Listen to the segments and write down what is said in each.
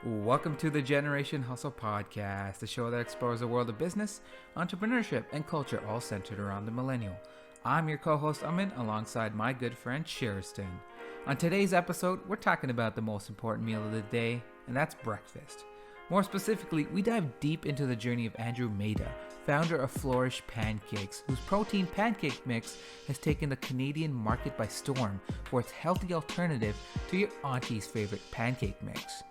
Welcome to the Generation Hustle Podcast, the show that explores the world of business, entrepreneurship, and culture, all centered around the millennial. I'm your co-host Amin, alongside my good friend Sheriston. On today's episode, we're talking about the most important meal of the day, and that's breakfast. More specifically, we dive deep into the journey of Andrew Maida, founder of Flourish Pancakes, whose protein pancake mix has taken the Canadian market by storm for its healthy alternative to your auntie's favorite pancake mix.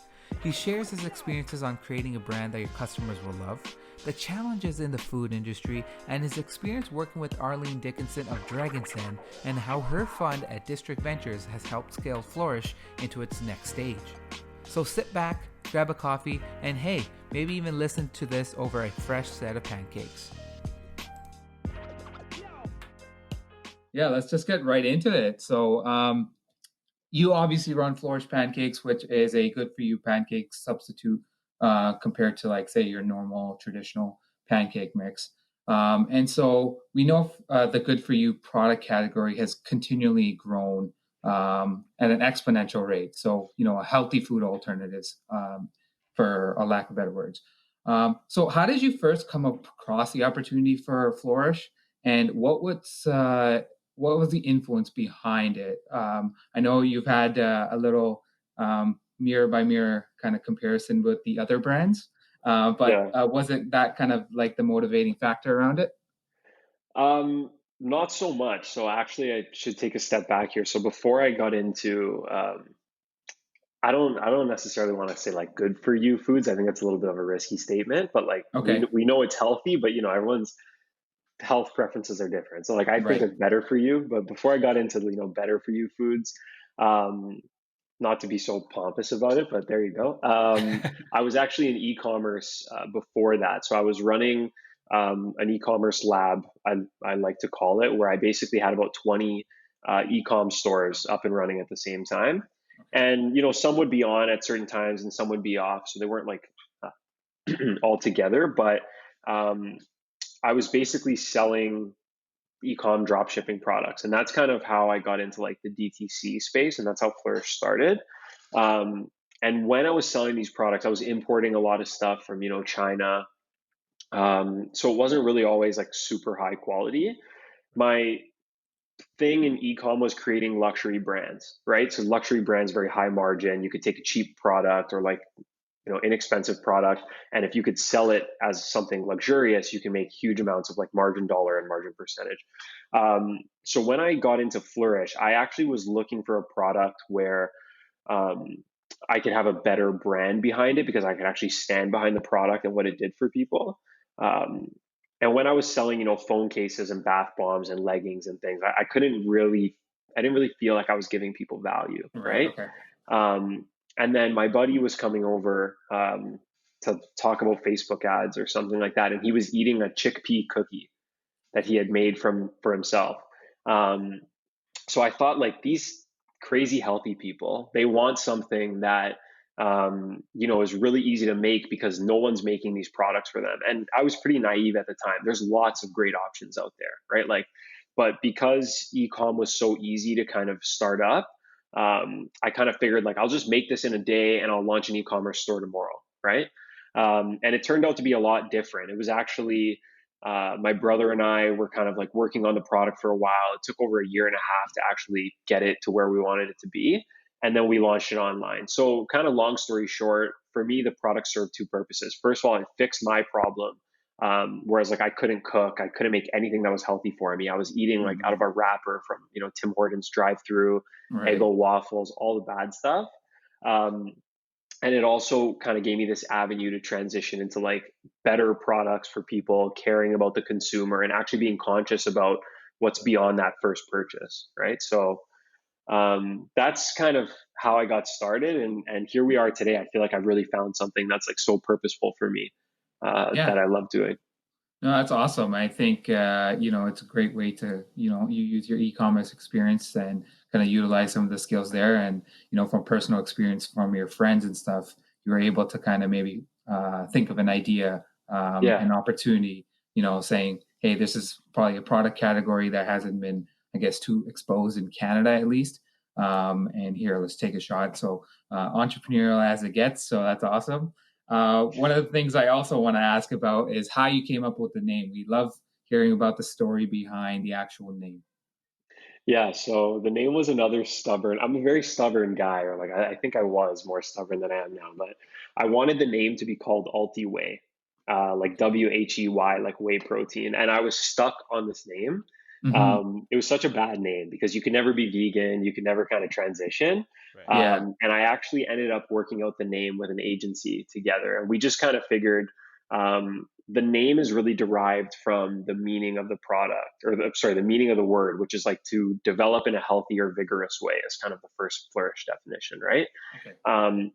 He shares his experiences on creating a brand that your customers will love, the challenges in the food industry, and his experience working with Arlene Dickinson of Dragon's Den, and how her fund at District Ventures has helped scale Flourish into its next stage. So sit back, grab a coffee, and hey, maybe even listen to this over a fresh set of pancakes. Yeah, let's just get right into it. So, you obviously run Flourish Pancakes, which is a good for you pancake substitute compared to, like, say, your normal traditional pancake mix. And so we know the good for you product category has continually grown at an exponential rate. So, a healthy food alternatives, for a lack of better words. So how did you first come across the opportunity for Flourish, and what was the influence behind it? I know you've had a little mirror by mirror kind of comparison with the other brands, but was it that kind of like the motivating factor around it? Not so much. So actually, I should take a step back here. So before I got into, I don't necessarily want to say like good for you foods. I think that's a little bit of a risky statement, but like Okay, we know it's healthy, but everyone's health preferences are different. So like I think right. of better for you, but before I got into better for you foods, um, not to be so pompous about it, but there you go. I was actually in e-commerce before that, so I was running an e-commerce lab. I like to call it, where I basically had about 20 e-com stores up and running at the same time, Okay. and some would be on at certain times and some would be off, so they weren't like all together. But um, I was basically selling e-com drop shipping products, and that's kind of how I got into like the DTC space, and that's how Flourish started. um, and when I was selling these products, I was importing a lot of stuff from China, so it wasn't really always like super high quality. My thing in e-com was creating luxury brands, right? So luxury brands, very high margin. You could take a cheap product or like inexpensive product, and if you could sell it as something luxurious, you can make huge amounts of like margin dollar and margin percentage. So when I got into Flourish, I actually was looking for a product where um, I could have a better brand behind it, because I could actually stand behind the product and what it did for people. um, and when I was selling phone cases and bath bombs and leggings and things, I didn't really feel like I was giving people value, Right. right? Okay. um, and then my buddy was coming over to talk about Facebook ads or something like that, and he was eating a chickpea cookie that he had made for himself. Um, so I thought, like, these crazy healthy people, they want something that is really easy to make, because no one's making these products for them. And I was pretty naive at the time. There's lots of great options out there, right? Like, but because ecom was so easy to kind of start up, I kind of figured, like, I'll just make this in a day and I'll launch an e-commerce store tomorrow, right? And it turned out to be a lot different. It was actually my brother and I were kind of like working on the product for a while. It took over a year and a half to actually get it to where we wanted it to be. And then we launched it online. So, kind of long story short, for me, the product served two purposes. First of all, it fixed my problem. Whereas, like, I couldn't cook, I couldn't make anything that was healthy for me. I was eating like out of Mhm. a wrapper from Tim Hortons drive-through, Right. Eggo waffles, all the bad stuff. Um, and it also kind of gave me this avenue to transition into like better products for people, caring about the consumer and actually being conscious about what's beyond that first purchase, right? So that's kind of how I got started, and here we are today. I feel like I've really found something that's like so purposeful for me, Yeah. that I love doing. No, that's awesome. I think it's a great way to, you use your e-commerce experience and kind of utilize some of the skills there, and from personal experience from your friends and stuff, you were able to kind of maybe think of an idea, Yeah. an opportunity, saying, hey, this is probably a product category that hasn't been, I guess, too exposed in Canada at least. And here, let's take a shot. So entrepreneurial as it gets. So that's awesome. One of the things I also want to ask about is how you came up with the name. We love hearing about the story behind the actual name. Yeah, so the name was another stubborn. I'm a very stubborn guy, or like I think I was more stubborn than I am now, but I wanted the name to be called Ulti Whey, like Okay. WHEY, like whey protein. And I was stuck on this name. Hmm. It was such a bad name because you could never be vegan, you could never kind of transition. Right. Yeah. And I actually ended up working out the name with an agency together. And we just kind of figured the name is really derived from the meaning of the product, or the meaning of the word, which is like to develop in a healthy or vigorous way, is kind of the first Flourish definition, right? Okay.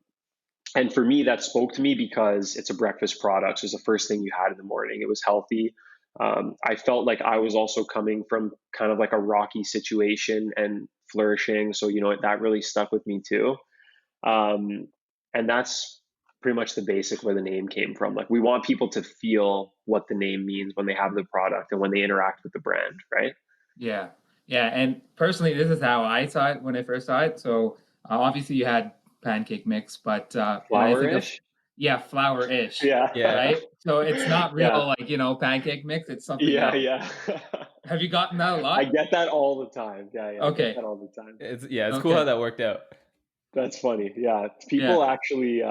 And for me, that spoke to me because it's a breakfast product. So it's the first thing you had in the morning. It was healthy. I felt like I was also coming from kind of like a rocky situation and flourishing. So, that really stuck with me too. Um, and that's pretty much the basic where the name came from. Like, we want people to feel what the name means when they have the product and when they interact with the brand, right? Yeah. Yeah. And personally, this is how I saw it when I first saw it. So obviously you had pancake mix, but when I think of, Flourish. yeah, flour-ish, Yeah. Yeah. right? So it's not real Yeah. like, pancake mix. It's something Yeah. else. Yeah. Have you gotten that a I lot? get that all the time. Yeah. Yeah. I get Okay. that all the time. It's cool how Okay. that worked out. That's funny. Yeah. People Yeah. actually,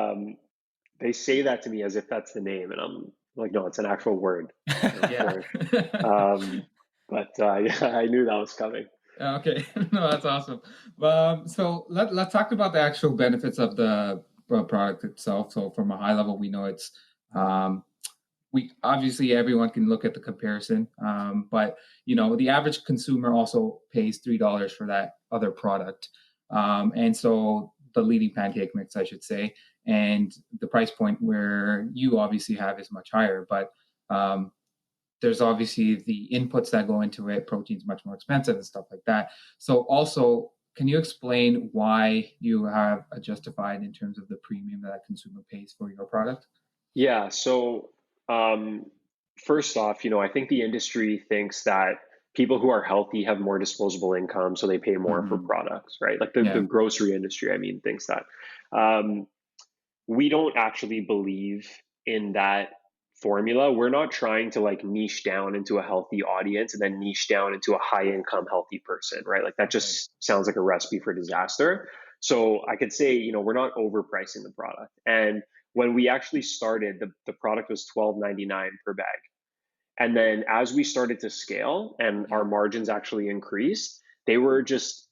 they say that to me as if that's the name. And I'm like, no, it's an actual word. Yeah. Flourish. Um, but yeah, I knew that was coming. Okay. No, that's awesome. So let's talk about the actual benefits of the product itself. So from a high level, we know it's um, we obviously everyone can look at the comparison, but the average consumer also pays $3 for that other product, and so the leading pancake mix, I should say, and the price point where you obviously have is much higher, but um, there's obviously the inputs that go into it. Protein's much more expensive and stuff like that. So also, can you explain why you have a justified in terms of the premium that a consumer pays for your product? Yeah. So, um, first off, I think the industry thinks that people who are healthy have more disposable income, so they pay more for Hmm. products, right? Like the Yeah. grocery industry, I mean, thinks that. Um, we don't actually believe in that formula. We're not trying to like niche down into a healthy audience and then niche down into a high income healthy person, right? Like that Okay. just sounds like a recipe for disaster. So I could say, we're not overpricing the product. And when we actually started, the product was $12.99 per bag. And then as we started to scale and our Yeah. margins actually increased, they were just,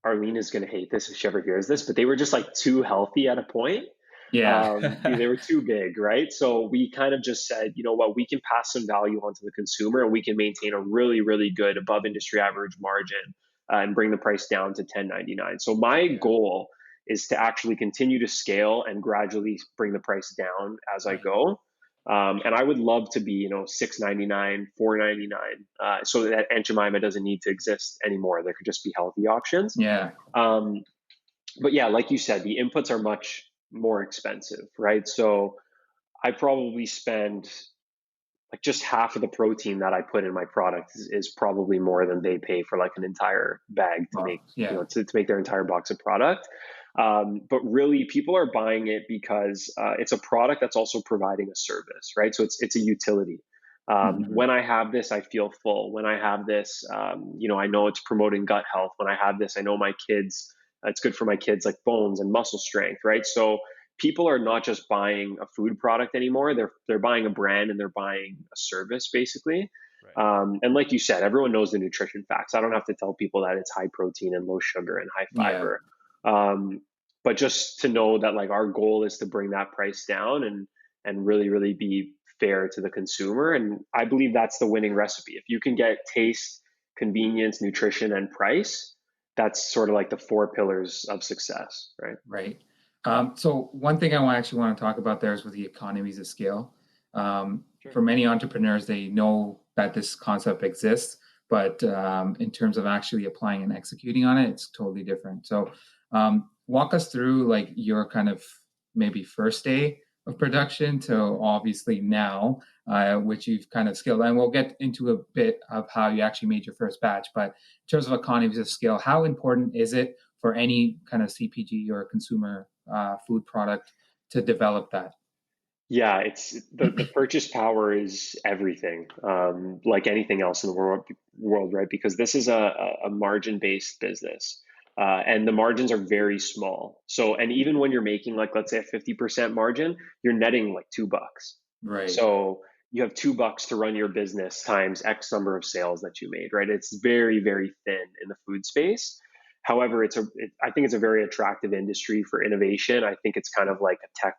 Arlene is going to hate this if she ever hears this, but they were just like too healthy at a point. Yeah. They were too big, right? So we kind of just said, you know what, we can pass some value onto the consumer and we can maintain a really, really good above industry average margin, and bring the price down to $10.99. So my Yeah. goal is to actually continue to scale and gradually bring the price down as I Right. go. And I would love to be, $6.99, $4.99, so that Aunt Jemima doesn't need to exist anymore. There could just be healthy options. Yeah. Um, but yeah, like you said, the inputs are much more expensive, right? So I probably spend like just half of the protein that I put in my product is probably more than they pay for like an entire bag to make, Box. Yeah. to make their entire box of product. But really, people are buying it because it's a product that's also providing a service, right? So it's a utility. Hmm. When I have this, I feel full. When I have this, I know it's promoting gut health. When I have this, I know my kids, it's good for my kids, like bones and muscle strength, right? So people are not just buying a food product anymore. They're buying a brand and they're buying a service, basically. Right. And like you said, everyone knows the nutrition facts. I don't have to tell people that it's high protein and low sugar and high Yeah. fiber. But just to know that like our goal is to bring that price down and really, really be fair to the consumer. And I believe that's the winning recipe. If you can get taste, convenience, nutrition, and price, that's sort of like the four pillars of success, right? Right. So one thing I actually want to talk about there is with the economies of scale. Sure. For many entrepreneurs, they know that this concept exists, but in terms of actually applying and executing on it, it's totally different. So walk us through like your kind of maybe first day of production to obviously now, which you've kind of scaled. And we'll get into a bit of how you actually made your first batch. But in terms of economies of scale, how important is it for any kind of CPG or consumer food product to develop that? Yeah, it's the purchase power is everything, like anything else in the world, right? Because this is a margin-based business, and the margins are very small. So, and even when you're making like, let's say a 50% margin, you're netting like $2. Right. So you have $2 to run your business times X number of sales that you made, right? It's very, very thin in the food space. However, I think it's a very attractive industry for innovation. I think it's kind of like a tech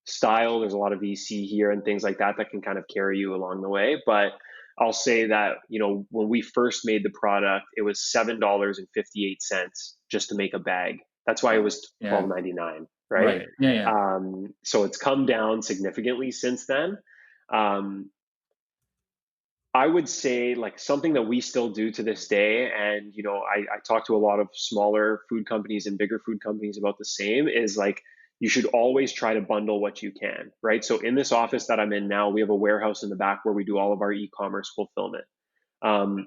style. There's a lot of VC here and things like that that can kind of carry you along the way. But I'll say that, when we first made the product, it was $7.58 just to make a bag. That's why it was Yeah. $12.99, right? Right. Yeah. Yeah. So it's come down significantly since then. Um, I would say like something that we still do to this day, and I talk to a lot of smaller food companies and bigger food companies about the same, is like you should always try to bundle what you can, right? So in this office that I'm in now, we have a warehouse in the back where we do all of our e-commerce fulfillment. Um,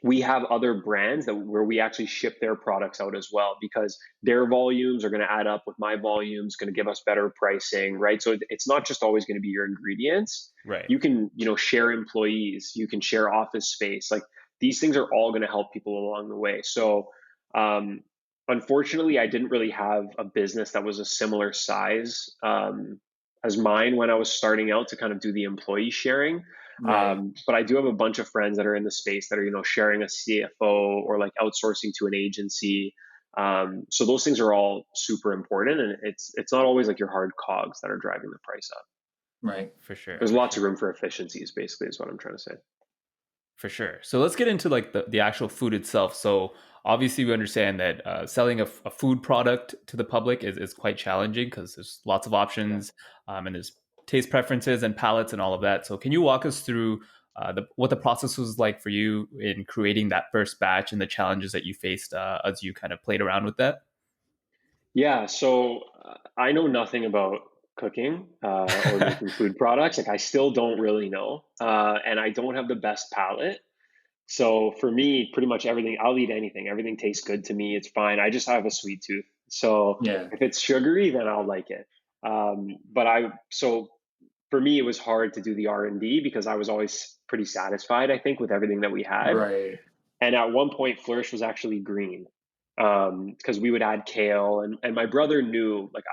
we have other brands where we actually ship their products out as well, because their volumes are going to add up with my volumes, going to give us better pricing, right? So it's not just always going to be your ingredients. Right. You can, share employees, you can share office space. Like these things are all going to help people along the way. So, unfortunately, I didn't really have a business that was a similar size as mine when I was starting out to kind of do the employee sharing. Right. But I do have a bunch of friends that are in the space that are, sharing a CFO or like outsourcing to an agency. So those things are all super important, and it's not always like your hard cogs that are driving the price up. Right. For sure. There's lots of room for efficiencies, basically, is what I'm trying to say. For sure. So let's get into like the actual food itself. So obviously we understand that selling a food product to the public is quite challenging because there's lots of options, and there's taste preferences and palates and all of that. So can you walk us through what the process was like for you in creating that first batch and the challenges that you faced as you kind of played around with that? Yeah, so I know nothing about cooking or making food products. Like I still don't really know, and I don't have the best palate. So for me, pretty much everything, I'll eat anything. Everything tastes good to me. It's fine. I just have a sweet tooth. So Yeah. if it's sugary, then I'll like it. So for me, it was hard to do the R&D because I was always pretty satisfied, I think, with everything that we had. Right. And at one point, Flourish was actually green, because we would add kale, and my brother knew, like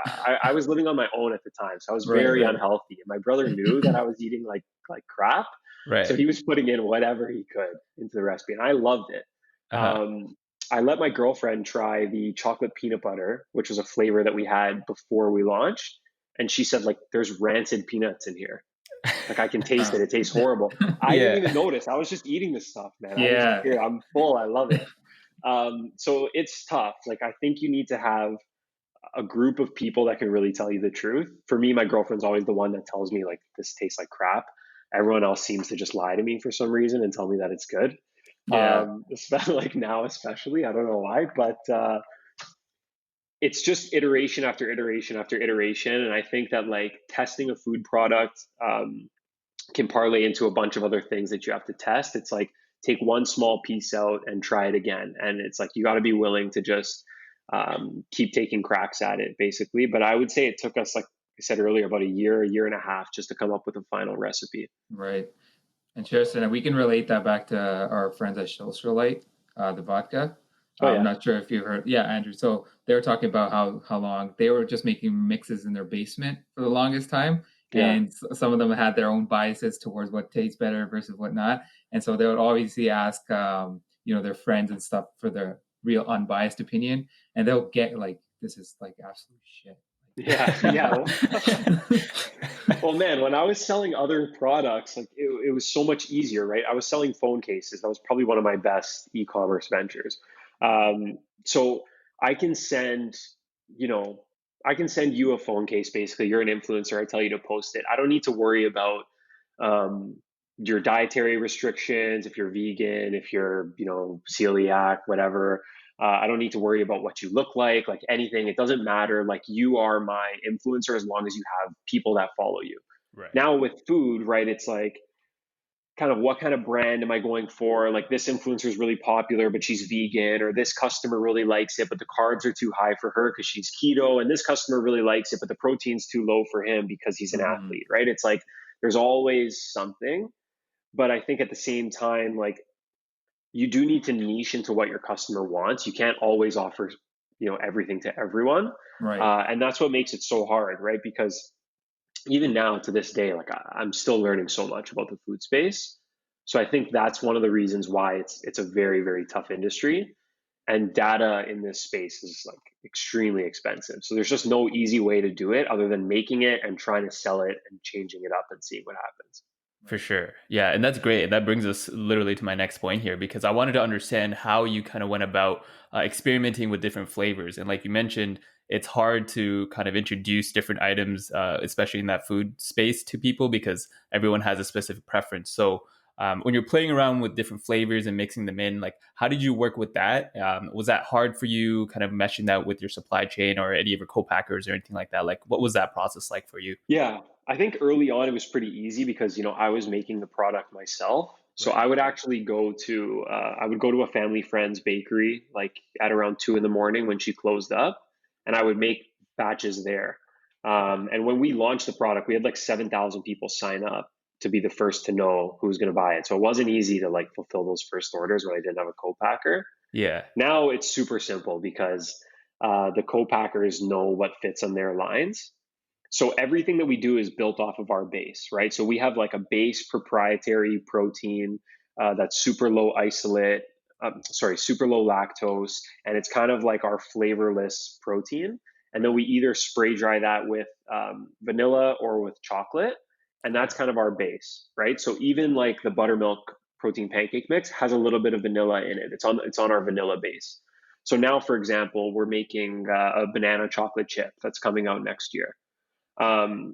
I was living on my own at the time, so I was Right. very Right. unhealthy, and my brother knew that I was eating like crap, so Right. he was putting in whatever he could into the recipe, and I loved it. Uh-huh. I let my girlfriend try the chocolate peanut butter, which was a flavor that we had before we launched, and she said like, "There's rancid peanuts in here. Like I can taste it. It tastes horrible." I didn't Yeah. even notice. I was just eating this stuff, man. I was like, Yeah. "Here, I'm full. I love it." So it's tough. Like I think you need to have a group of people that can really tell you the truth. For me, my girlfriend's always the one that tells me like this tastes like crap. Everyone else seems to just lie to me for some reason and tell me that it's good. Yeah. Especially like now, especially I don't know why, but it's just iteration after iteration after iteration. And I think that like testing a food product can parlay into a bunch of other things that you have to test. It's like take one small piece out and try it again. And it's like you got to be willing to just keep taking cracks at it, basically. But I would say it took us, like I said earlier, about a year and a half just to come up with a final recipe. Right. And Tristan, we can relate that back to our friends at Light, the vodka. Oh, I'm yeah. not sure if you heard. Yeah, Andrew. So they were talking about how long they were just making mixes in their basement for the longest time. Yeah. And some of them had their own biases towards what tastes better versus what not. And so they would obviously ask, their friends and stuff for their real unbiased opinion. And they'll get like, this is like absolute shit. Yeah. Well, man, when I was selling other products, like it was so much easier, right? I was selling phone cases. That was probably one of my best e-commerce ventures. So I can send, you know, I can send you a phone case. Basically, you're an influencer. I tell you to post it. I don't need to worry about um, your dietary restrictions, if you're vegan, if you're, celiac, whatever. I don't need to worry about what you look like anything. It doesn't matter. Like, you are my influencer as long as you have people that follow you. Right. Now with food, right, it's like, kind of what kind of brand am I going for? Like, this influencer is really popular, but she's vegan, or this customer really likes it, but the carbs are too high for her because she's keto. And this customer really likes it, but the protein's too low for him because he's an athlete, right? It's like, there's always something. But I think at the same time, like, you do need to niche into what your customer wants. You can't always offer, everything to everyone. Right. And that's what makes it so hard, right? Because even now to this day, like, I'm still learning so much about the food space. So I think that's one of the reasons why it's a very, very tough industry. And data in this space is like extremely expensive. So there's just no easy way to do it other than making it and trying to sell it and changing it up and seeing what happens. For sure. Yeah. And that's great. That brings us literally to my next point here, because I wanted to understand how you kind of went about experimenting with different flavors. And like you mentioned, it's hard to kind of introduce different items, especially in that food space, to people because everyone has a specific preference. So when you're playing around with different flavors and mixing them in, like, how did you work with that? Was that hard for you, kind of meshing that with your supply chain or any of your co-packers or anything like that? Like, what was that process like for you? Yeah, I think early on it was pretty easy because I was making the product myself. So Right. I would actually go to a family friend's bakery like at around 2 in the morning when she closed up, and I would make batches there. Okay. And when we launched the product, we had like 7,000 people sign up to be the first to know who was going to buy it. So it wasn't easy to like fulfill those first orders when I didn't have a co-packer. Yeah. Now it's super simple because the co-packers know what fits on their lines. So everything that we do is built off of our base, right? So we have like a base proprietary protein that's super low isolate, super low lactose, and it's kind of like our flavorless protein. And then we either spray dry that with vanilla or with chocolate, and that's Okay. kind of our base, right? So even like the buttermilk protein pancake mix has a little bit of vanilla in it. It's on our vanilla base. So now, for example, we're making a banana chocolate chip that's coming out next year.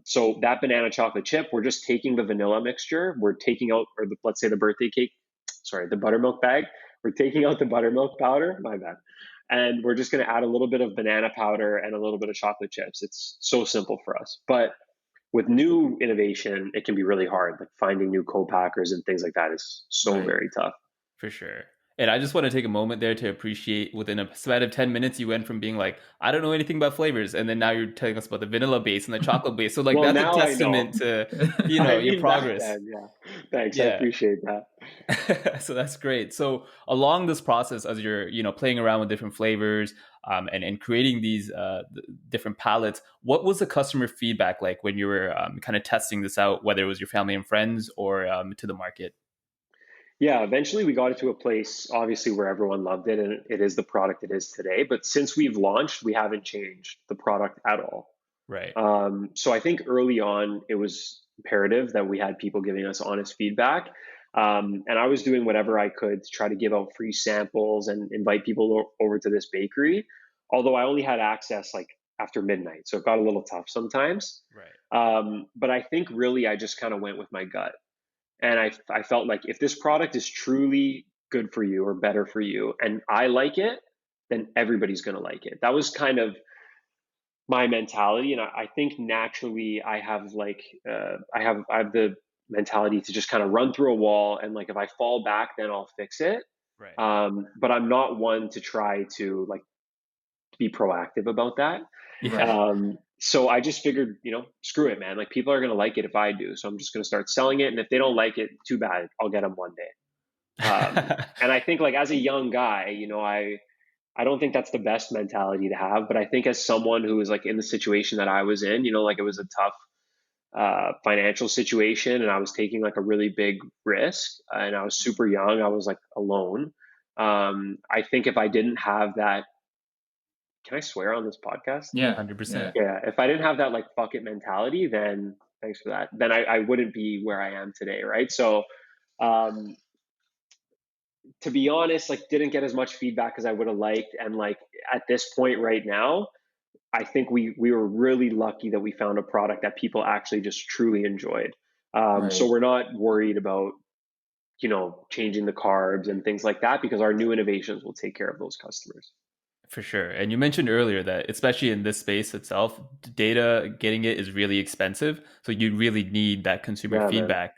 So that banana chocolate chip, we're just taking the vanilla mixture, we're taking out, let's say the birthday cake, the buttermilk bag, we're taking out the buttermilk powder, my bad. And we're just going to add a little bit of banana powder and a little bit of chocolate chips. It's so simple for us. But with new innovation, it can be really hard. Like finding new co-packers and things like that is so Right. very tough. For sure. And I just want to take a moment there to appreciate within a span of 10 minutes, you went from being like, I don't know anything about flavors. And then now you're telling us about the vanilla base and the chocolate base. So, like, Well, that's a now I know. testament to, I your mean, back progress. then, yeah. Thanks. I Yeah. appreciate that. So that's great. So along this process, as you're, playing around with different flavors and creating these different palettes, what was the customer feedback like when you were kind of testing this out, whether it was your family and friends or to the market? Yeah, eventually we got it to a place, obviously, where everyone loved it, and it is the product it is today. But since we've launched, we haven't changed the product at all. Right. So I think early on, it was imperative that we had people giving us honest feedback. And I was doing whatever I could to try to give out free samples and invite people over to this bakery, although I only had access like after midnight. So it got a little tough sometimes. Right. But I think really I just kind of went with my gut. And I felt like if this product is truly good for you or better for you, and I like it, then everybody's going to like it. That was kind of my mentality. And I think naturally I have I have the mentality to just kind of run through a wall. And like, if I fall back, then I'll fix it. Right. But I'm not one to try to like be proactive about that. Yeah. So I just figured, screw it, man. Like, people are going to like it if I do. So I'm just going to start selling it. And if they don't like it, too bad. I'll get them one day. And I think, like, as a young guy, I don't think that's the best mentality to have. But I think as someone who was like in the situation that I was in, like, it was a tough financial situation, and I was taking like a really big risk, and I was super young. I was like alone. I think if I didn't have that, can I swear on this podcast? Yeah. 100%. Yeah, if I didn't have that like fuck it mentality, then thanks for that. Then I wouldn't be where I am today, right? So, um, to be honest, like, didn't get as much feedback as I would have liked, and like at this point right now, I think we were really lucky that we found a product that people actually just truly enjoyed. So Right. we're not worried about changing the carbs and things like that because our new innovations will take care of those customers. For sure. And you mentioned earlier that, especially in this space itself, data, getting it is really expensive. So you really need that consumer Yeah, man. feedback.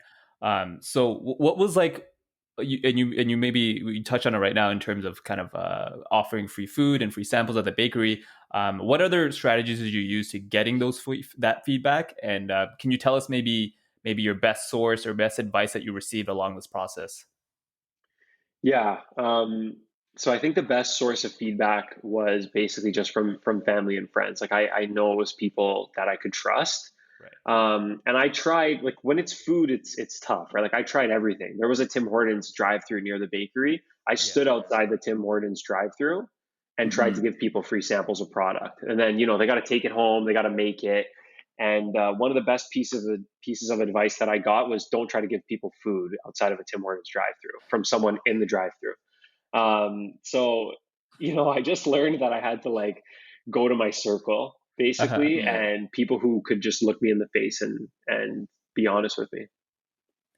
So what was like, and you maybe we touch on it right now in terms of kind of offering free food and free samples at the bakery. What other strategies did you use to getting that feedback? And can you tell us maybe your best source or best advice that you received along this process? Yeah. So I think the best source of feedback was basically just from family and friends. Like I know it was people that I could trust. Right. And I tried, like when it's food, it's tough, right? Like I tried everything. There was a Tim Hortons drive-through near the bakery. I Yeah. stood outside the Tim Hortons drive-through and tried to Mm-hmm. give people free samples of product. And then, they got to take it home, they got to make it. And one of the best pieces of advice that I got was don't try to give people food outside of a Tim Hortons drive-through from someone in the drive-through. So, I just learned that I had to like go to my circle Uh-huh. basically Yeah. and people who could just look me in the face and be honest with me.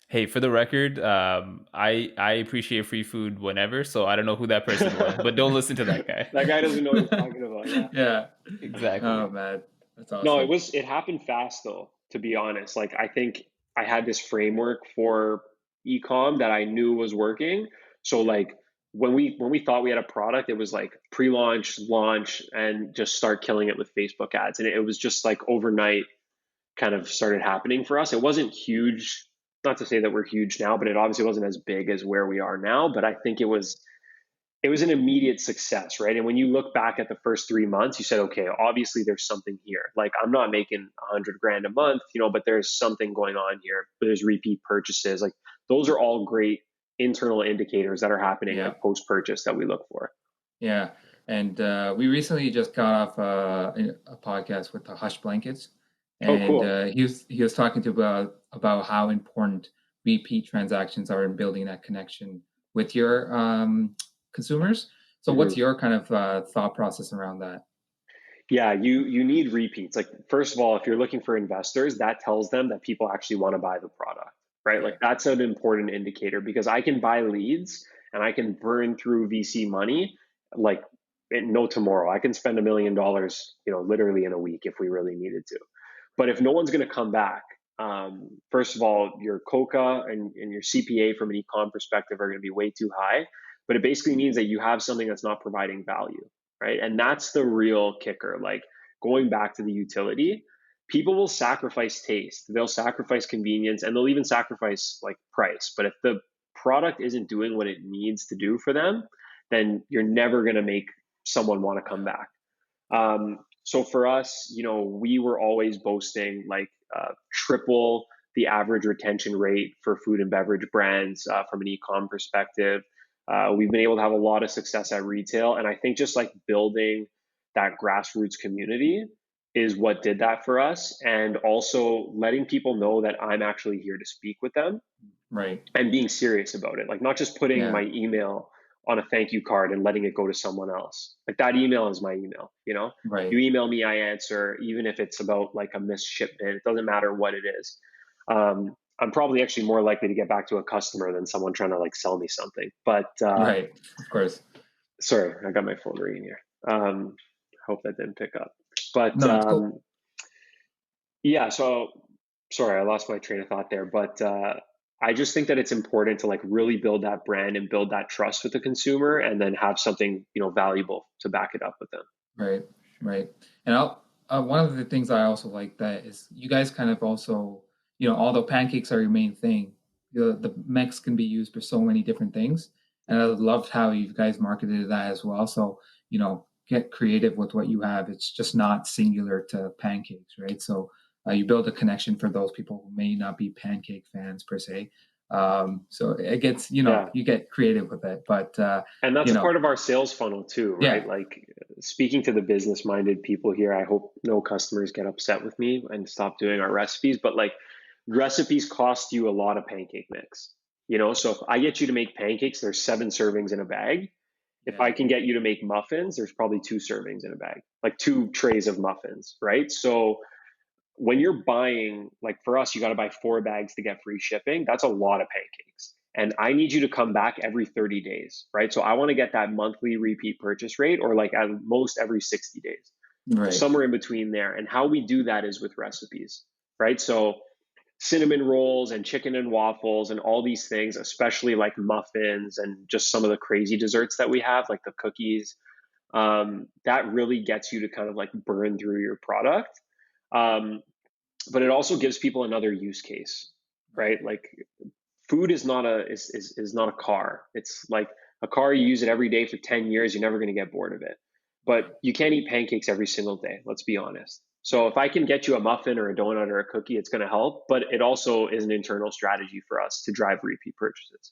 Hey, for the record, I appreciate free food whenever, so I don't know who that person was, but don't listen to that guy. That guy doesn't know what he's talking about. Yeah. Yeah. Exactly. Oh man, that's No, awesome. it happened fast though, to be honest. Like I think I had this framework for ecom that I knew was working. So Yeah. like when we thought we had a product, it was like pre-launch, launch, and just start killing it with Facebook ads. And it was just like overnight kind of started happening for us. It wasn't huge, not to say that we're huge now, but it obviously wasn't as big as where we are now. But I think it was an immediate success, right? And when you look back at the first 3 months, you said, okay, obviously there's something here. Like I'm not making 100 grand a month, but there's something going on here. There's repeat purchases. Like those are all great internal indicators that are happening Yeah. like post purchase that we look for. Yeah. And we recently just got off a podcast with the Hush Blankets, Oh, and cool. he was talking to about how important repeat transactions are in building that connection with your consumers. So, what's Mhm. your kind of thought process around that? Yeah, you need repeats. Like first of all, if you're looking for investors, that tells them that people actually want to buy the product, right? Like Right. that's an important indicator because I can buy leads and I can burn through VC money like no tomorrow. I can spend $1 million, literally in a week if we really needed to. But if Right. no one's going to come back, first of all, your COCA and your CPA from an ecom perspective are going to be way too high. But it basically means that you have something that's not providing value, right? And that's the real kicker. Like going back to the utility, people will sacrifice taste, they'll sacrifice convenience, and they'll even sacrifice like price. But if the product isn't doing what it needs to do for them, then you're never going to make someone want to come back. Yeah. So for us, we were always boasting like triple the average retention rate for food and beverage brands from an e-com perspective. We've been able to have a lot of success at retail, and I think just like building that grassroots community is what did that for us, and also letting people know that I'm actually here to speak with them Right. and being serious about it. Like not just putting Yeah. my email on a thank you card and letting it go to someone else. Like that email is my email. You Right. email me, I answer, even if it's about like a missed shipment. It doesn't matter what it is. I'm probably actually more likely to get back to a customer than someone trying to like sell me something. But Right. Of course. sorry, I got my phone ringing here. Hope that didn't pick up. But No, it's cool. yeah, so sorry, I lost my train of thought there, but I just think that it's important to like really build that brand and build that trust with the consumer and then have something, valuable to back it up with them. Right, right. And one of the things I also like that is you guys kind of also, although pancakes are your main thing, the mix can be used for so many different things. And I loved how you guys marketed that as well. So, get creative with what you have. It's just not singular to pancakes, right? So you build a connection for those people who may not be pancake fans per se. So it gets, Yeah. you get creative with it, but And that's a part of our sales funnel too, right? yeah, Like speaking to the business minded people here, I hope no customers get upset with me and stop doing our recipes, but like recipes cost you a lot of pancake mix. So if I get you to make pancakes, there's 7 servings in a bag. If yeah, I can get you to make muffins, there's probably 2 servings in a bag, like 2 trays of muffins, right? So when you're buying, like for us, you got to buy 4 bags to get free shipping. That's a lot of pancakes. and I need you to come back every 30 days, right? So I want to get that monthly repeat purchase rate, or like at most every 60 days, Right. somewhere in between there. And how we do that is with recipes, right? So cinnamon rolls and chicken and waffles and all these things, especially like muffins and just some of the crazy desserts that we have, like the cookies, that really gets you to kind of like burn through your product. Um, but it also gives people another use case, right? Like food is not is not a car. It's like a car, you use it every day for 10 years, you're never going to get bored of it. But you can't eat pancakes every single day, let's be honest. So if I can get you a muffin or a donut or a cookie, it's going to help, but it also is an internal strategy for us to drive repeat purchases.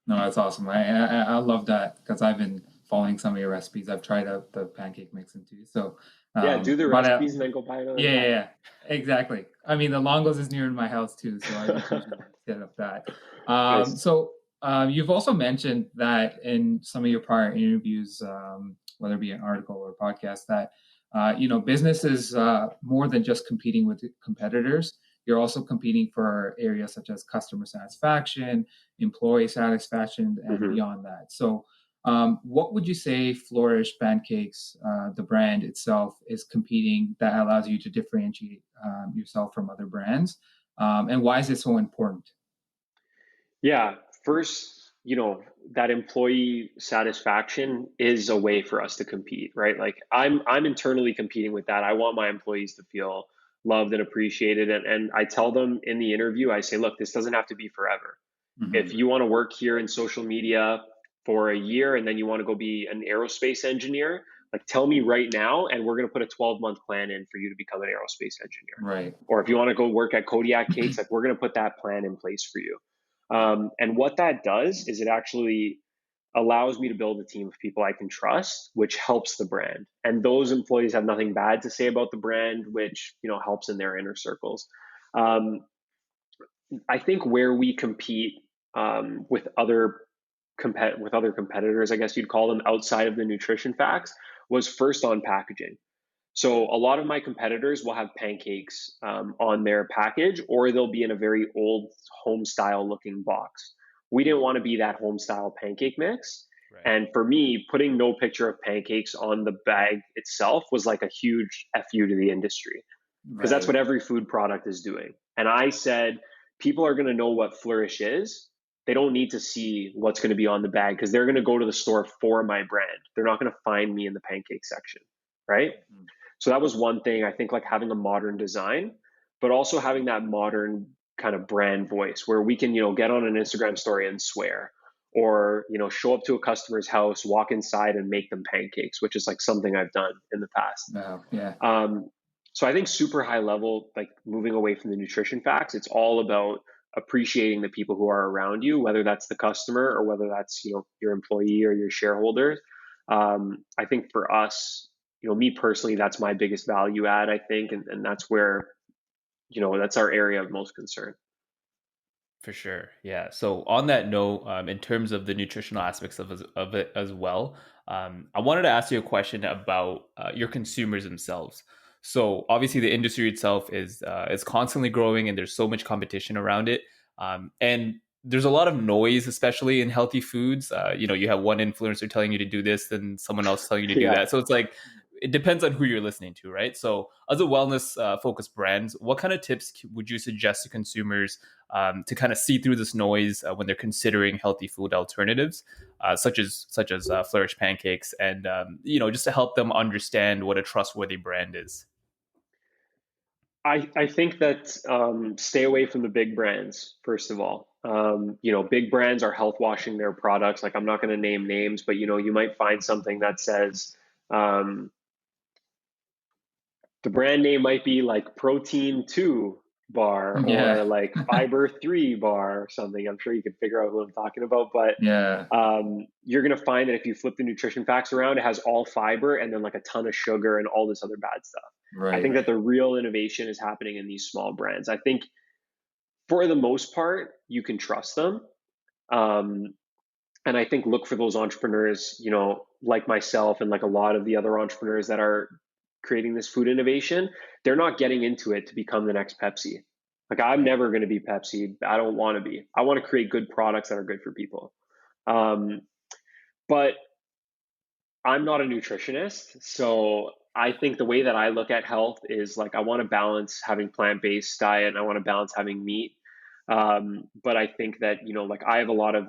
No, that's awesome. I love that because I've been following some of your recipes. I've tried out the pancake mixing too. So Yeah, do the but recipes and then go buy another yeah, pack. yeah, exactly. I mean, the Longos is near my house too, so I just usually set up that. Nice. So you've also mentioned that in some of your prior interviews, whether it be an article or podcast, that business is more than just competing with competitors. You're also competing for areas such as customer satisfaction, employee satisfaction, and Mhm. beyond that. So, what would you say Flourish Pancakes, the brand itself, is competing that allows you to differentiate yourself from other brands? And why is it so important? Yeah, first, that employee satisfaction is a way for us to compete, right? Like I'm internally competing with that. I want my employees to feel loved and appreciated. And I tell them in the interview, I say, look, this doesn't have to be forever. If Mm-hmm. you want to work here in social media for a year and then you want to go be an aerospace engineer, like tell me right now, and we're going to put a 12-month plan in for you to become an aerospace engineer. Right. Or if you want to go work at Kodiak Cakes, like we're going to put that plan in place for you. And what that does is it actually allows me to build a team of people I can trust, which helps the brand. And those employees have nothing bad to say about the brand, which helps in their inner circles. Um, I think where we compete with other competitors, I guess you'd call them, outside of the nutrition facts, was first on packaging. So a lot of my competitors will have pancakes on their package, or they'll be in a very old home style looking box. We didn't want to be that home style pancake mix. Right. And for me, putting no picture of pancakes on the bag itself was like a huge FU to the industry, because that's Right. what every food product is doing. And I said, people are going to know what Flourish is. They don't need to see what's going to be on the bag because they're going to go to the store for my brand. They're not going to find me in the pancake section, right? Mhm. So that was one thing. I think like having a modern design, but also having that modern kind of brand voice where we can, get on an Instagram story and swear, or, show up to a customer's house, walk inside and make them pancakes, which is like something I've done in the past. Wow. Yeah. So I think super high level, like moving away from the nutrition facts, it's all about appreciating the people who are around you, whether that's the customer or whether that's, your employee or your shareholders. I think for us, me personally, that's my biggest value add, I think. And that's where, that's our area of most concern. For sure. Yeah. So on that note, in terms of the nutritional aspects of it as well, I wanted to ask you a question about your consumers themselves. So obviously the industry itself is constantly growing and there's so much competition around it. And there's a lot of noise, especially in healthy foods. You have one influencer telling you to do this, then someone else telling you to do Yeah. that. So it's like, it depends on who you're listening to, right? So as a wellness focused brand, what kind of tips would you suggest to consumers to kind of see through this noise when they're considering healthy food alternatives, such as Flourish Pancakes, and just to help them understand what a trustworthy brand is? I think that stay away from the big brands, first of all. Big brands are health washing their products. Like I'm not going to name names, but you might find something that says, um, the brand name might be like protein 2 bar Yeah. or like fiber 3 bar or something. I'm sure you can figure out who I'm talking about, but Yeah. you're going to find that if you flip the nutrition facts around, it has all fiber and then like a ton of sugar and all this other bad stuff. I Right. think that the real innovation is happening in these small brands. I think for the most part, you can trust them. Um, and I think look for those entrepreneurs, like myself and like a lot of the other entrepreneurs that are creating this food innovation. They're not getting into it to become the next Pepsi. Like I'm never going to be Pepsi. I don't want to be. I want to create good products that are good for people. But I'm not a nutritionist, so I think the way that I look at health is like I want to balance having plant-based diet and I want to balance having meat. But I think that, like I have a lot of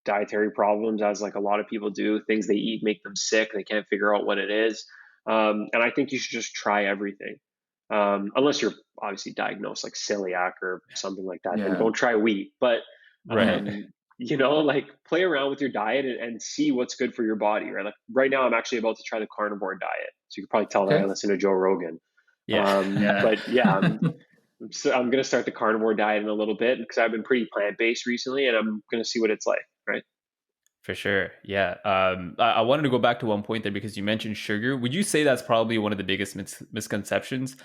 dietary problems, as like a lot of people do. Things they eat make them sick. They can't figure out what it is. And I think you should just try everything. Unless you're obviously diagnosed like celiac or something like that, then Yeah. don't try wheat. But Right. like play around with your diet and see what's good for your body, right? Like right now, I'm actually about to try the carnivore diet. So you can probably tell that I Okay. listen to Joe Rogan. Yeah. Yeah. But yeah, I'm going to start the carnivore diet in a little bit because I've been pretty plant-based recently and I'm going to see what it's like, right? For sure. Yeah. I wanted to go back to one point there because you mentioned sugar. Would you say that's probably one of the biggest misconceptions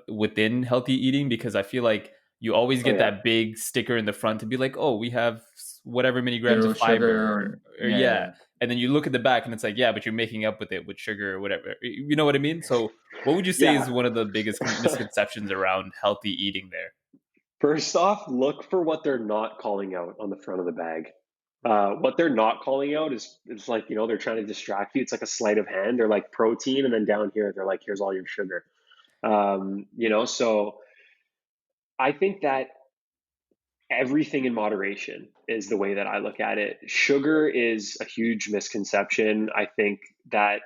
within healthy eating? Because I feel like you always Oh get yeah. that big sticker in the front to be like, oh, we have whatever many grams Zero of sugar fiber, or or yeah. And then you look at the back and it's like, yeah, but you're making up with it with sugar or whatever. You know what I mean? So what would you say is Yeah. one of the biggest misconceptions around healthy eating there? First off, look for what they're not calling out on the front of the bag. What they're not calling out is it's like, they're trying to distract you. It's like a sleight of hand. They're like protein, and then down here they're like, here's all your sugar. So I think that everything in moderation is the way that I look at it. Sugar is a huge misconception. I think that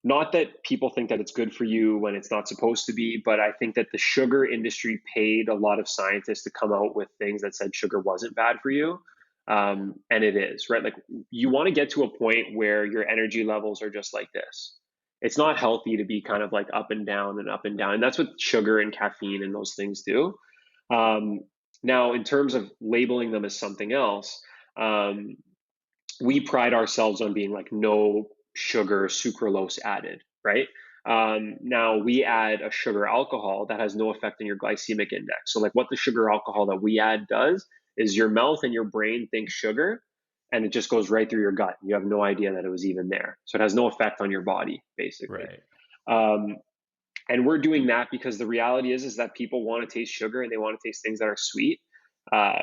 not that people think that it's good for you when it's not supposed to be, but I think that the sugar industry paid a lot of scientists to come out with things that said sugar wasn't bad for you. And it is, right? Like you want to get to a point where your energy levels are just like this. It's not healthy to be kind of like up and down and up and down. And that's what sugar and caffeine and those things do. Um, Now, in terms of labeling them as something else, um, we pride ourselves on being like no sugar, sucralose added, right? Now we add a sugar alcohol that has no effect on your glycemic index. So like what the sugar alcohol that we add does is your mouth and your brain think sugar and it just goes right through your gut. You have no idea that it was even there. So it has no effect on your body, basically. Right. Um, and we're doing that because the reality is that people want to taste sugar and they want to taste things that are sweet.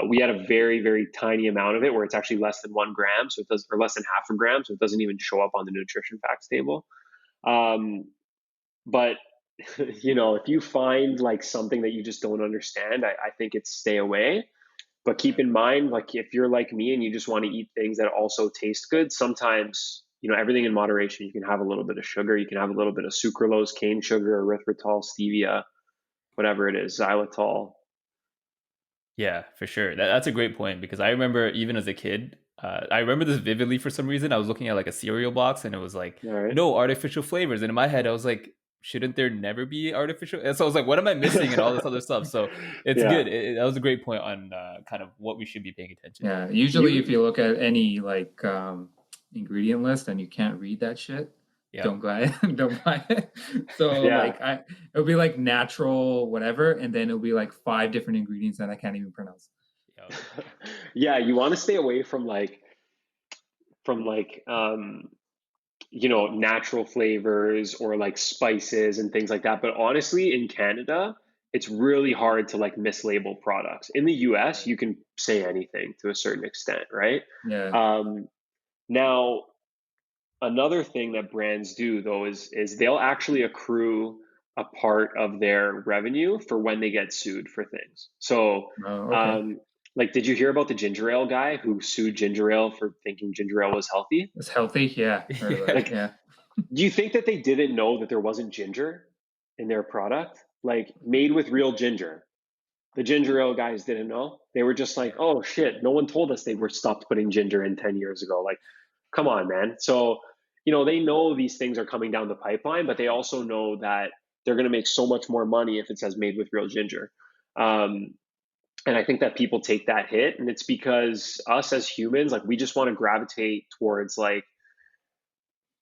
We had a very, very tiny amount of it where it's actually less than 1 gram, so it does, or less than half a gram, so it doesn't even show up on the nutrition facts table. But if you find like something that you just don't understand, I think it's stay away. But keep in mind, like if you're like me and you just want to eat things that also taste good, sometimes everything in moderation. You can have a little bit of sugar, you can have a little bit of sucralose, cane sugar, erythritol, stevia, whatever it is, xylitol. Yeah, for sure. That's a great point because I remember even as a kid, I remember this vividly for some reason. I was looking at like a cereal box and it was like, All right. no artificial flavors. And in my head, I was like, shouldn't there never be artificial? And so I was like, what am I missing and all this other stuff? So it's Yeah. good. That was a great point on kind of what we should be paying attention to. Yeah. Usually, if you look at any like ingredient list and you can't read that shit, Yeah. don't buy it. Don't buy it. So Yeah. it'll be like natural whatever, and then it'll be like 5 different ingredients that I can't even pronounce. Yeah. Yeah, you want to stay away from natural flavors or like spices and things like that. But honestly, in Canada, it's really hard to like mislabel products. In the US, you can say anything to a certain extent, right? Yeah. Now, another thing that brands do though is they'll actually accrue a part of their revenue for when they get sued for things. So, Oh, okay. like, did you hear about the ginger ale guy who sued ginger ale for thinking ginger ale was healthy? It's healthy. Yeah. Heard of that. Like, Yeah. do you think that they didn't know that there wasn't ginger in their product? Like, made with real ginger. The ginger ale guys didn't know. They were just like, oh shit, no one told us they were stopped putting ginger in 10 years ago. Like, come on, man. So, they know these things are coming down the pipeline, but they also know that they're going to make so much more money if it says made with real ginger. And I think that people take that hit, and it's because us as humans, like we just want to gravitate towards like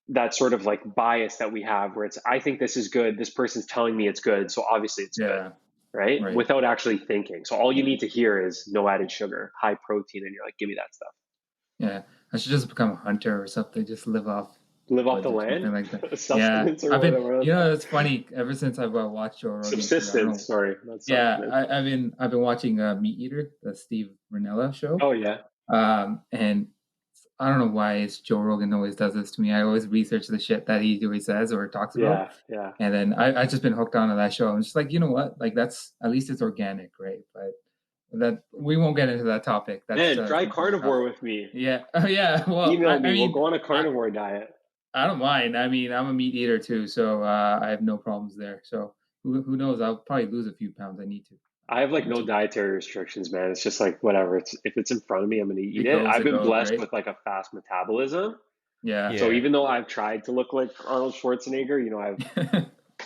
that sort of like bias that we have where it's, I think this is good. This person's telling me it's good. So obviously it's good, Yeah. right? Right. Without actually thinking. So all you need to hear is no added sugar, high protein. And you're like, give me that stuff. Yeah. I should just become a hunter or something. Just live off Live off the budget, something land, like that. Yeah, sustenance or I've been, whatever. you know, it's funny. Ever since I've watched Joe Rogan too, I don't Subsistence, know. sorry, not Yeah, sustenance. I've been watching Meat Eater, the Steve Ranella show. Oh yeah, And I don't know why it's Joe Rogan always does this to me. I always research the shit that he always says or talks about, yeah. and then I just been hooked onto that show. I'm just like, you know what? Like that's at least it's organic, right? But that we won't get into that topic. That's Man, try some other stuff. carnivore with me. Yeah. Oh yeah. Well, Email I me. We'll mean, go on a I, carnivore diet. I don't mind. I mean, I'm a meat eater too, so I have no problems there. So who knows? I'll probably lose a few pounds. I need to. I have like Need no to. dietary restrictions, man. It's just like whatever. It's if it's in front of me, I'm gonna eat it. I've It been goes, blessed right? with like a fast metabolism. Yeah. So Yeah. even though I've tried to look like Arnold Schwarzenegger, you know,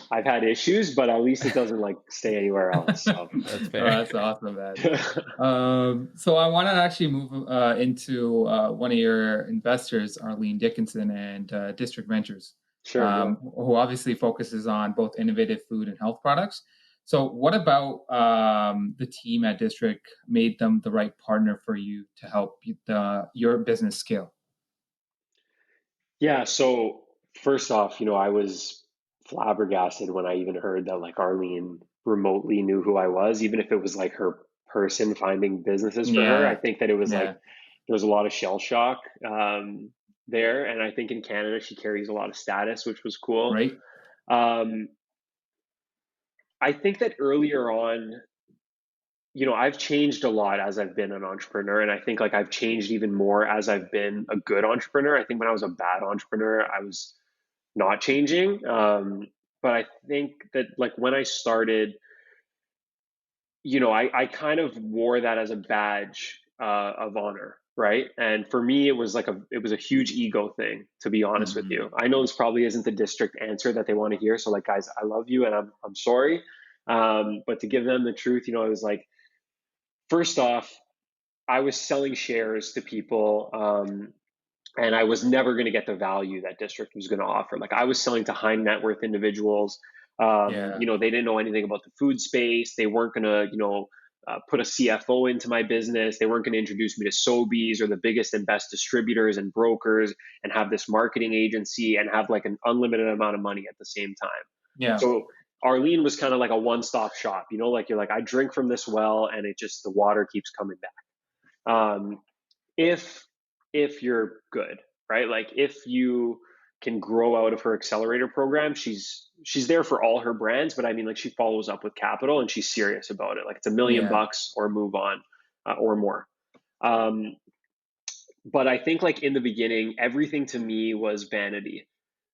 I've had issues, but at least it doesn't like stay anywhere else. So That's Oh, fair. that's awesome, man. So I want to actually move into one of your investors, Arlene Dickinson and District Ventures, sure, yeah. who obviously focuses on both innovative food and health products. So what about the team at District made them the right partner for you to help your business scale? Yeah, so first off, you know, I was flabbergasted when I even heard that like Arlene remotely knew who I was, even if it was like her person finding businesses for her. I Yeah, think that it was like yeah, there was a lot of shell shock there, and I think in Canada she carries a lot of status, which was cool. right? Um, I think that earlier on, you know, I've changed a lot as I've been an entrepreneur, and I think like I've changed even more as I've been a good entrepreneur. I think when I was a bad entrepreneur, I was not changing. But I think that like when I started, you know, I kind of wore that as a badge of honor, right? And for me, it was a huge ego thing, to be honest with Mhm. you. I know this probably isn't the district answer that they want to hear. So like, guys, I love you, and I'm sorry. But to give them the truth, you know, I was like, first off, I was selling shares to people. And I was never going to get the value that district was going to offer. Like I was selling to high net worth individuals. Yeah. You know, they didn't know anything about the food space. They weren't going to, you know, put a CFO into my business. They weren't going to introduce me to Sobeys or the biggest and best distributors and brokers and have this marketing agency and have like an unlimited amount of money at the same time. Yeah. So Arlene was kind of like a one-stop shop, you know, like you're like, I drink from this well and it just, the water keeps coming back. If you're good, right? Like if you can grow out of her accelerator program, she's there for all her brands, but I mean like she follows up with capital and she's serious about it. Like it's $1 million Yeah. or move on or more. Um, but I think like in the beginning, everything to me was vanity.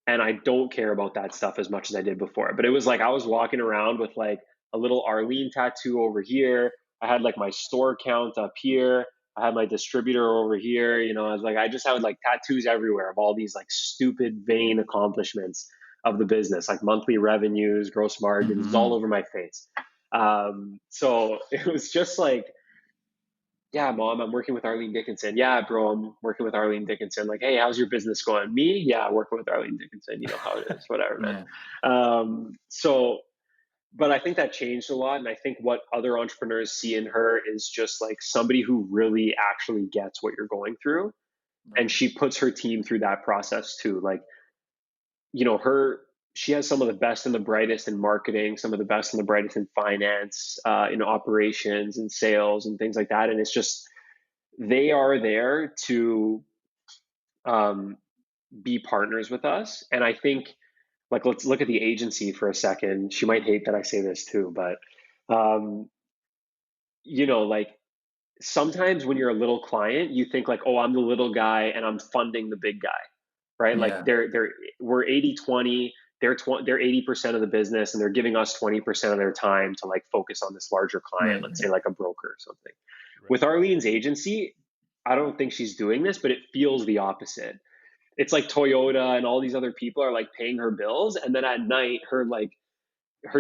And I don't care about that stuff as much as I did before. But it was like I was walking around with like a little Arlene tattoo over here. I had like my store count up here. I had my distributor over here. You know, I was like, I just had like tattoos everywhere of all these like stupid, vain accomplishments of the business, like monthly revenues, gross margins, all Hmm. over my face. So it was just like, yeah, mom, I'm working with Arlene Dickinson. Yeah, bro, I'm working with Arlene Dickinson. Like, hey, how's your business going? Me? Yeah, working with Arlene Dickinson. You know how it is, whatever, man. Yeah. So, but I think that changed a lot. And I think what other entrepreneurs see in her is just like somebody who really actually gets what you're going through. And Right. she puts her team through that process too. Like, you know, she has some of the best and the brightest in marketing, some of the best and the brightest in finance, in operations and sales and things like that. And it's just, they are there to um, be partners with us. And I think, like, let's look at the agency for a second. She might hate that I say this too, but, um, you know, like sometimes when you're a little client, you think like, oh, I'm the little guy and I'm funding the big guy, right? Like Yeah. we're 80/20. They're 80% of the business and they're giving us 20% of their time to like focus on this larger client, Right. let's say Right. like a broker or something. With Right. Arlene's agency, I don't think she's doing this, but it feels the opposite. It's like Toyota and all these other people are like paying her bills, and then at night her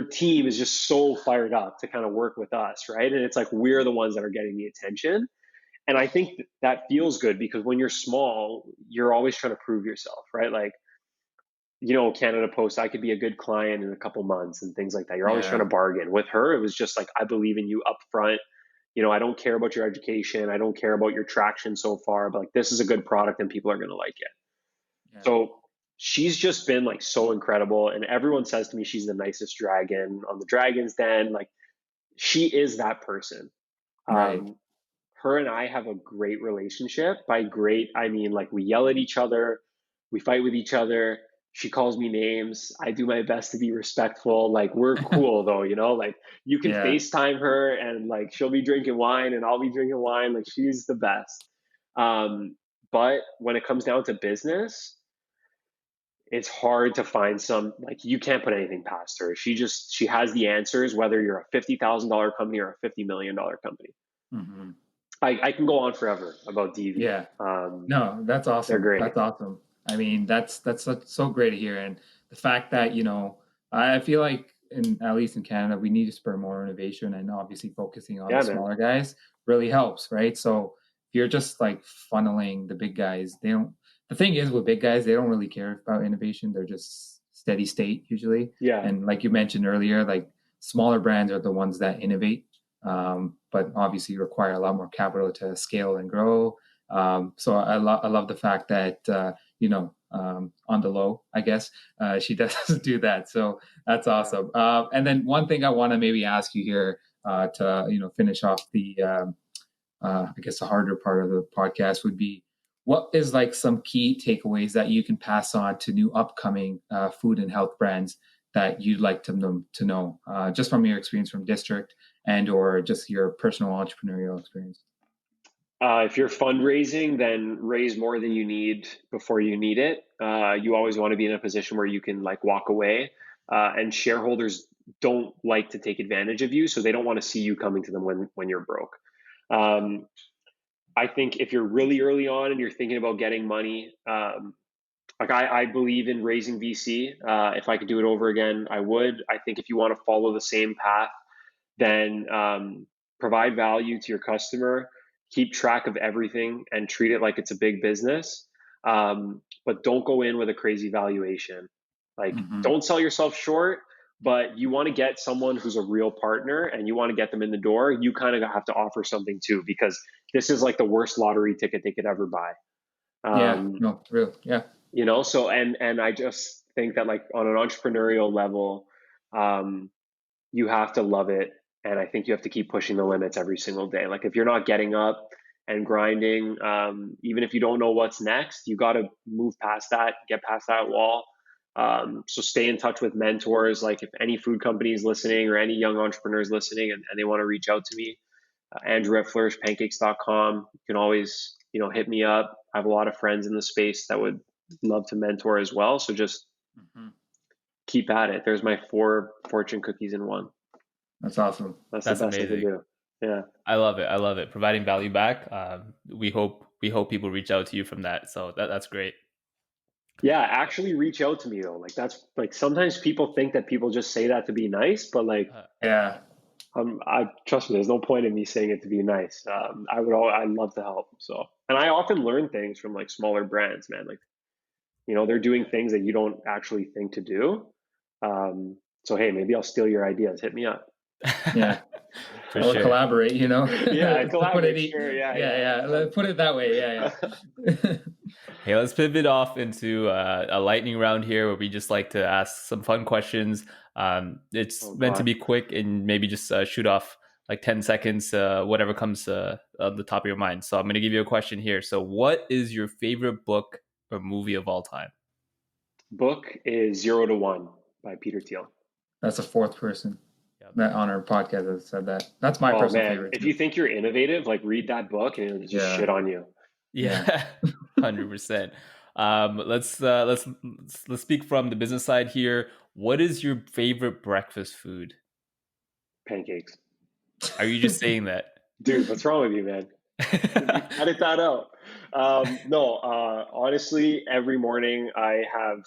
team is just so fired up to kind of work with us, right? And it's like we're the ones that are getting the attention. And I think that feels good because when you're small, you're always trying to prove yourself, right? Like, you know, Canada Post, I could be a good client in a couple months and things like that. You're always trying Yeah. to bargain. With her, it was just like, I believe in you up front. You know, I don't care about your education. I don't care about your traction so far, but like this is a good product and people are going to like it. Yeah. So she's just been like so incredible. And everyone says to me she's the nicest dragon on the Dragon's Den. Like, she is that person. Right. Her and I have a great relationship. By great, I mean like we yell at each other, we fight with each other. She calls me names. I do my best to be respectful. Like, we're cool though, like you can Yeah. FaceTime her and like she'll be drinking wine and I'll be drinking wine. Like, she's the best. But when it comes down to business, it's hard to find some, like, you can't put anything past her. She has the answers, whether you're a $50,000 company or a $50 million company. Mm-hmm. I can go on forever about DV. Yeah. No, that's They're awesome. great. That's awesome. I mean, that's so great to hear. And the fact that, I feel like at least in Canada, we need to spur more innovation, and obviously focusing on Yeah, the man. smaller guys really helps, right? So if you're just like funneling the big guys, the thing is with big guys, they don't really care about innovation. They're just steady state usually. Yeah. And like you mentioned earlier, like smaller brands are the ones that innovate, but obviously require a lot more capital to scale and grow. So I love the fact that on the low, I guess she does do that. So that's awesome. And then one thing I want to maybe ask you here to finish off the I guess the harder part of the podcast would be, what is like some key takeaways that you can pass on to new upcoming food and health brands that you'd like them to know, just from your experience from District and or just your personal entrepreneurial experience? If you're fundraising, then raise more than you need before you need it. You always want to be in a position where you can like walk away. And shareholders don't like to take advantage of you, so they don't want to see you coming to them when you're broke. I think if you're really early on and you're thinking about getting money, like I believe in raising VC. If I could do it over again, I would. I think if you want to follow the same path, then provide value to your customer, keep track of everything, and treat it like it's a big business. But don't go in with a crazy valuation. Like, don't sell yourself short, but you want to get someone who's a real partner and you want to get them in the door. You kind of have to offer something too, because this is like the worst lottery ticket they could ever buy. No, real. Yeah. So, and I just think that like on an entrepreneurial level, you have to love it. And I think you have to keep pushing the limits every single day. Like, if you're not getting up and grinding, even if you don't know what's next, you got to move past that, get past that wall. So stay in touch with mentors. Like, if any food company is listening or any young entrepreneurs listening and they want to reach out to me, Andrew at flourishpancakes.com. You can always, hit me up. I have a lot of friends in the space that would love to mentor as well. So just keep at it. There's my 4 fortune cookies in one. That's awesome. That's the best amazing. I can do. Yeah. I love it. Providing value back. We hope people reach out to you from that. So that's great. Yeah, actually reach out to me though. Like, that's like, sometimes people think that people just say that to be nice, but like, yeah. I trust me, there's no point in me saying it to be nice. I'd love to help. So, and I often learn things from like smaller brands, man. Like, they're doing things that you don't actually think to do. So, hey, maybe I'll steal your ideas. Hit me up. Yeah. Or sure. Collaborate, Yeah, collaborate. Sure. Yeah. Let's put it that way. Yeah. Hey, let's pivot off into a lightning round here where we just like to ask some fun questions. It's meant to be quick and maybe just shoot off like 10 seconds, whatever comes on the top of your mind. So I'm going to give you a question here. So what is your favorite book or movie of all time? Book is 0 to 1 by Peter Thiel. That's the 4th person that on our podcast has said that. That's my personal favorite. If you think you're innovative, like, read that book and it'll just shit on you. Yeah, 100%. Let's speak from the business side here. What is your favorite breakfast food? Pancakes. Are you just saying that? Dude, what's wrong with you, man? Edit that out. Honestly, every morning I have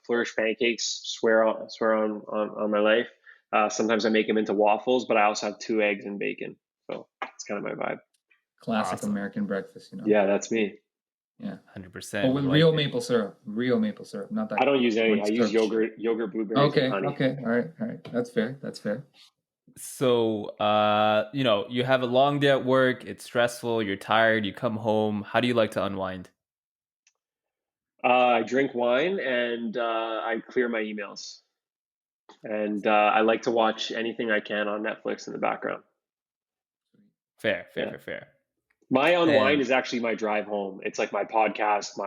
Flourish Pancakes. Swear on my life. Sometimes I make them into waffles, but I also have 2 eggs and bacon. So it's kind of my vibe. Classic American breakfast, Yeah, that's me. Yeah, 100%. But with real maple syrup. Real maple syrup, not that. I don't use any. I use yogurt, blueberries, and honey. Okay. All right. That's fair. So, you have a long day at work. It's stressful. You're tired. You come home. How do you like to unwind? I drink wine and I clear my emails. And I like to watch anything I can on Netflix in the background. Fair. My unwind And is actually my drive home. It's like my podcast,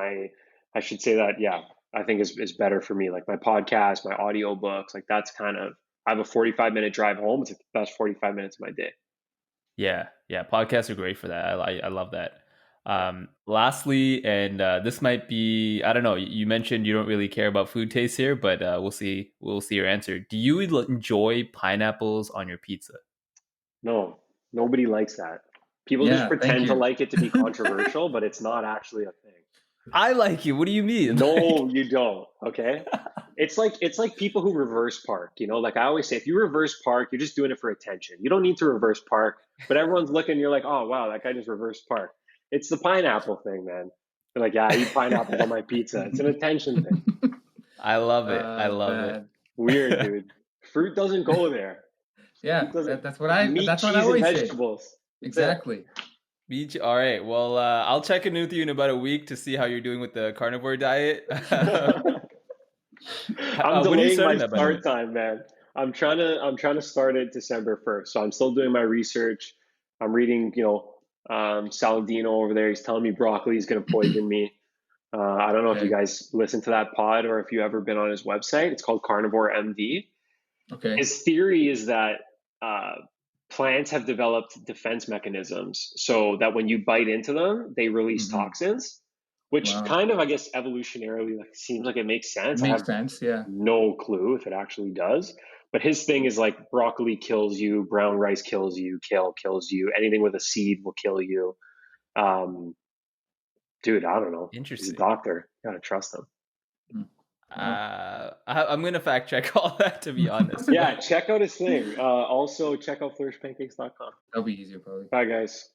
I should say that, yeah, I think is better for me. Like my podcast, my audiobooks, like that's kind of, I have a 45-minute drive home. It's like the best 45 minutes of my day. yeah, podcasts are great for that. I love that. Lastly, and this might be, I don't know, you mentioned you don't really care about food taste here, but we'll see your answer. Do you enjoy pineapples on your pizza? No, nobody likes that. People just Yeah, thank pretend to you. like it to be controversial, but it's not actually a thing. I like it. What do you mean? No, you don't. Okay. It's like people who reverse park, you know, like I always say, if you reverse park, you're just doing it for attention. You don't need to reverse park, but everyone's looking, you're like, oh wow, that guy just reverse park. It's the pineapple thing, man. They're like, yeah, I eat pineapples on my pizza. It's an attention thing. I love it. I love bad. it. Weird, dude. Fruit doesn't go there. Yeah, that's what I Meat, that's what cheese, I always and say. vegetables. Exactly. Beach. All right. Well, I'll check in with you in about a week to see how you're doing with the carnivore diet. I'm When are you delaying my starting that, by the way? start time, man. I'm trying to start it December 1st. So I'm still doing my research. I'm reading, Saladino over there. He's telling me broccoli is going to poison me. I don't know if you Okay. guys listen to that pod or if you ever been on his website. It's called Carnivore MD. Okay. His theory is that plants have developed defense mechanisms so that when you bite into them, they release toxins, which Wow. kind of, I guess, evolutionarily seems like it makes sense. I Makes have sense. Yeah. no clue if it actually does. But his thing is like broccoli kills you, brown rice kills you, kale kills you, anything with a seed will kill you. Dude, I don't know. He's a Interesting. doctor. You gotta trust him. I'm gonna fact check all that, to be honest. Yeah, check out his thing. Also, check out flourishpancakes.com. That'll be easier, probably. Bye, guys.